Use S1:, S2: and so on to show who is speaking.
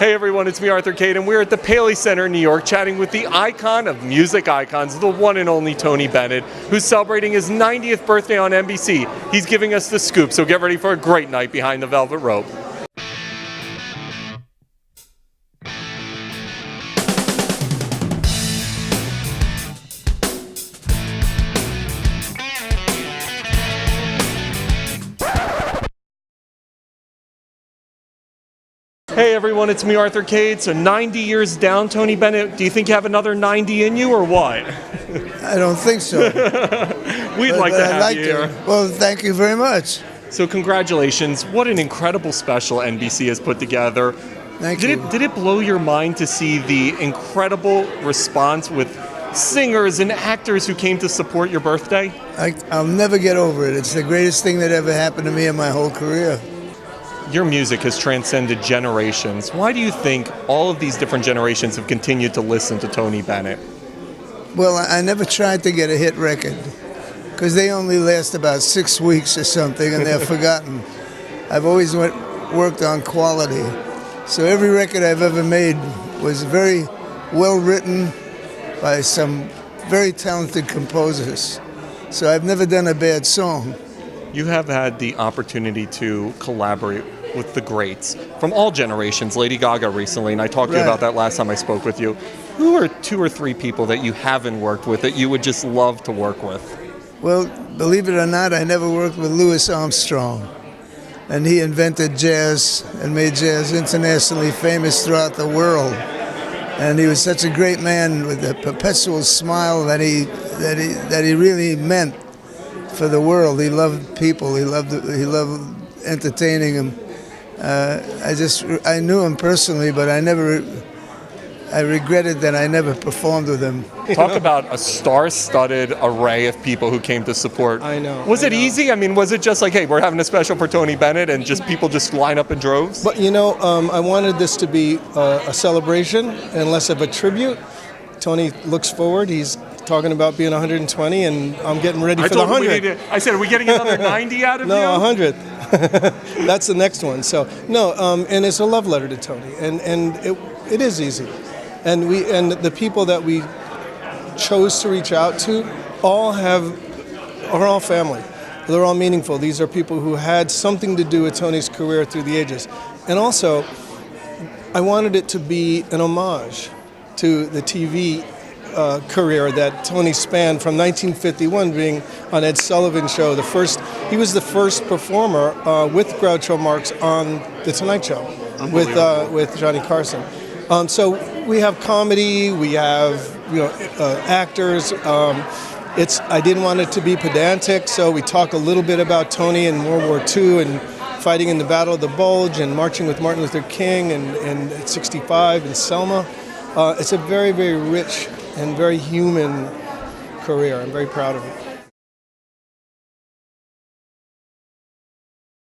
S1: Hey everyone, it's me, Arthur Kade, and we're at the Paley Center in New York chatting with the icon of music icons, the one and only Tony Bennett, who's celebrating his 90th birthday on NBC. He's giving us the scoop, so get ready for a great night behind the velvet rope. Hey everyone, it's me, Arthur Kade. So 90 years down, Tony Bennett, do you think you have another 90 in you or what?
S2: I don't think so.
S1: We'd like to have you here.
S2: Well, thank you very much.
S1: So congratulations. What an incredible special NBC has put together.
S2: Thank you.
S1: Did it blow your mind to see the incredible response with singers and actors who came to support your birthday?
S2: I'll never get over it. It's the greatest thing that ever happened to me in my whole career.
S1: Your music has transcended generations. Why do you think all of these different generations have continued to listen to Tony Bennett?
S2: Well, I never tried to get a hit record because they only last about 6 weeks or something and they're forgotten. I've always worked on quality. So every record I've ever made was very well written by some very talented composers. So I've never done a bad song.
S1: You have had the opportunity to collaborate with the greats from all generations, Lady Gaga recently, and I talked to you about that last time I spoke with you. Who are 2 or 3 people that you haven't worked with that you would just love to work with?
S2: Well, believe it or not, I never worked with Louis Armstrong. And he invented jazz and made jazz internationally famous throughout the world. And he was such a great man with a perpetual smile that he really meant for the world. He loved people. He loved entertaining them. I knew him personally, but I regretted that I never performed with him.
S1: Talk about a star-studded array of people who came to support.
S3: I know.
S1: Was it easy? I mean, was it just like, hey, we're having a special for Tony Bennett, and just people just line up in droves?
S3: But I wanted this to be a celebration and less of a tribute. Tony looks forward. He's talking about being 120, and I'm getting ready for the 100.
S1: I said, are we getting another 90 out of you?
S3: No, 100. That's the next one. So no, and it's a love letter to Tony, and it is easy, and the people that we chose to reach out to are all family. They're all meaningful. These are people who had something to do with Tony's career through the ages, and also I wanted it to be an homage to the TV career that Tony spanned from 1951, being on Ed Sullivan's show. He was the first performer with Groucho Marx on The Tonight Show with Johnny Carson. So we have comedy, we have actors. I didn't want it to be pedantic, so we talk a little bit about Tony in World War II and fighting in the Battle of the Bulge and marching with Martin Luther King and at 65 in Selma. It's a very, very rich and very human career. I'm very proud of it.